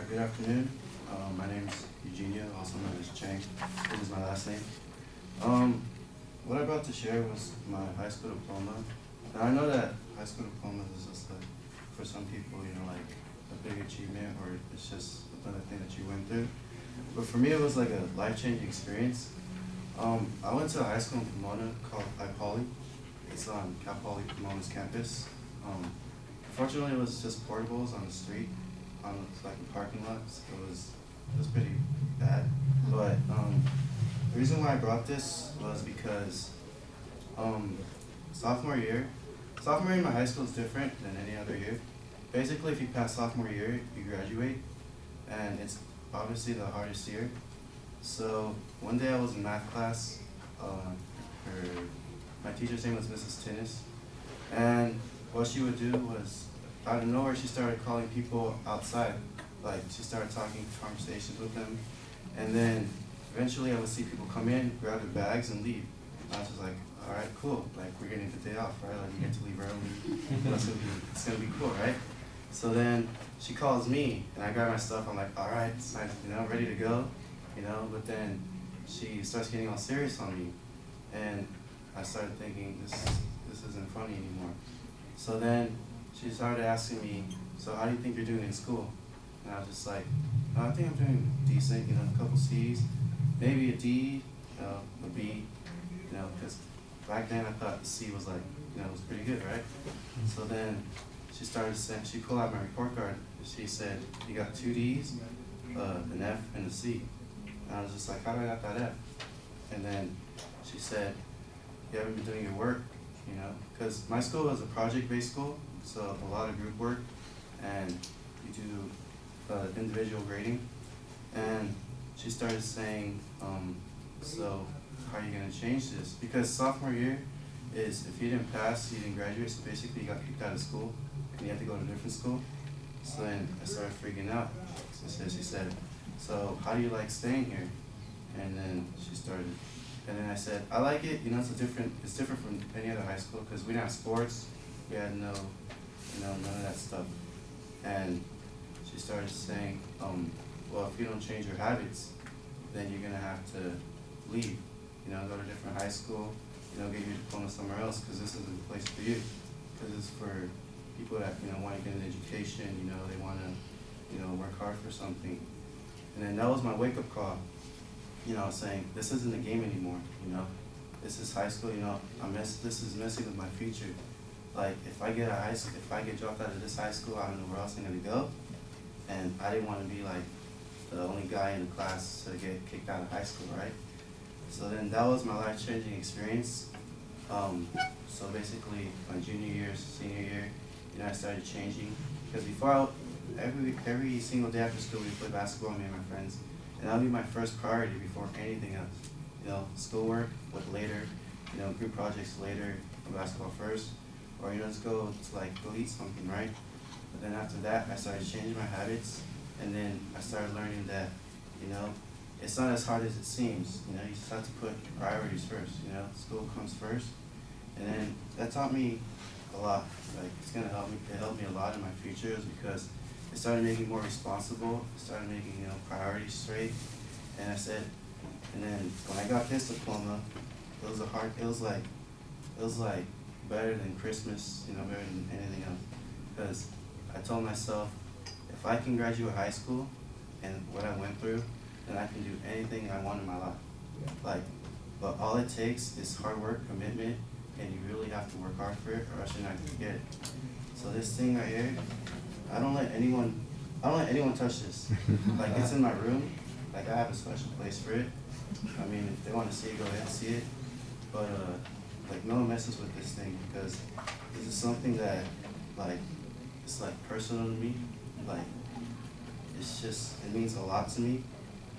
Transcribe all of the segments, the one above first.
Good afternoon. My name is Eugenia, also known as Chang. This is my last name. What I brought to share was my high school diploma. Now I know that high school diploma is just like, for some people, you know, like a big achievement, or it's just another thing that you went through. But for me, it was like a life-changing experience. I went to a high school in Pomona called iPoly. It's on Cal Poly Pomona's campus. Unfortunately, it was just portables on the street, on like a parking lot. So it was pretty bad. But the reason why I brought this was because sophomore year in my high school is different than any other year. Basically, if you pass sophomore year, you graduate, and it's obviously the hardest year. So one day I was in math class. My teacher's name was Mrs. Tinnis, and what she would do was, out of nowhere, she started calling people outside. Like, she started talking conversations with them, and then eventually I would see people come in, grab their bags, and leave. I was just like, all right, cool. Like, we're getting the day off, right? Like, you get to leave early. It's gonna be cool, right? So then she calls me, and I grab my stuff. I'm like, all right, it's nice, you know, ready to go, you know. But then she starts getting all serious on me, and I started thinking, this isn't funny anymore. So then she started asking me, so how do you think you're doing in school? And I was just like, no, I think I'm doing decent, you know, a couple C's, maybe a D, you know, a B, you know, because back then I thought the C was like, you know, it was pretty good, right? So then she started saying, she pulled out my report card, and she said, you got 2 D's, an F, and a C. And I was just like, how did I got that F? And then she said, you haven't been doing your work, you know, because my school is a project-based school, so a lot of group work, and you do individual grading. And she started saying, so how are you going to change this? Because sophomore year is, if you didn't pass, you didn't graduate, so basically you got kicked out of school, and you have to go to a different school. So then I started freaking out. So she said, so how do you like staying here? And then she started. And then I said, I like it, you know, it's different from any other high school, because we didn't have sports, we had none of that stuff. And she started saying, well, if you don't change your habits, then you're gonna have to leave, you know, go to a different high school, you know, get your diploma somewhere else, because this isn't the place for you. Because it's for people that, you know, want to get an education, you know, they want to, you know, work hard for something. And then that was my wake-up call. You know, saying, this isn't a game anymore, you know? This is high school, you know, this is messing with my future. Like, if I get dropped out of this high school, I don't know where else I'm gonna go. And I didn't want to be like the only guy in the class to get kicked out of high school, right? So then that was my life-changing experience. So basically, my junior year, senior year, you know, I started changing. Because before, every single day after school, we play basketball, me and my friends. And that would be my first priority before anything else. You know, schoolwork, what later, you know, group projects later, basketball first, or, you know, let's go eat something, right? But then after that, I started changing my habits, and then I started learning that, you know, it's not as hard as it seems. You know, you just have to put priorities first, you know, school comes first. And then that taught me a lot. Like, it's gonna help me, it helped me a lot in my future, because it started making me more responsible. It started making, you know, priorities straight. And I said, and then when I got this diploma, it was like better than Christmas, you know, better than anything else. Because I told myself, if I can graduate high school and what I went through, then I can do anything I want in my life. Like, but all it takes is hard work, commitment, and you really have to work hard for it, or else you're not gonna get it. So this thing right here, I don't let anyone touch this. Like, it's in my room. Like, I have a special place for it. I mean, if they want to see it, go ahead and see it. But like, no one messes with this thing, because this is something that, like, it's like personal to me. Like, it means a lot to me,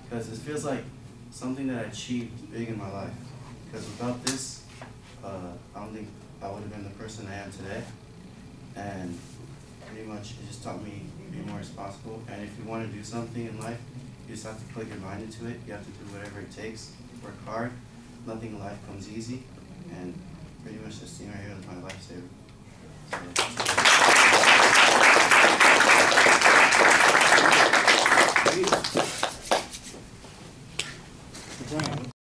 because it feels like something that I achieved big in my life. Because without this, I don't think I would have been the person I am today. And pretty much, it just taught me to be more responsible. And if you want to do something in life, you just have to put your mind into it. You have to do whatever it takes. Work hard. Nothing in life comes easy. And pretty much this thing right here is my lifesaver. So, the grant.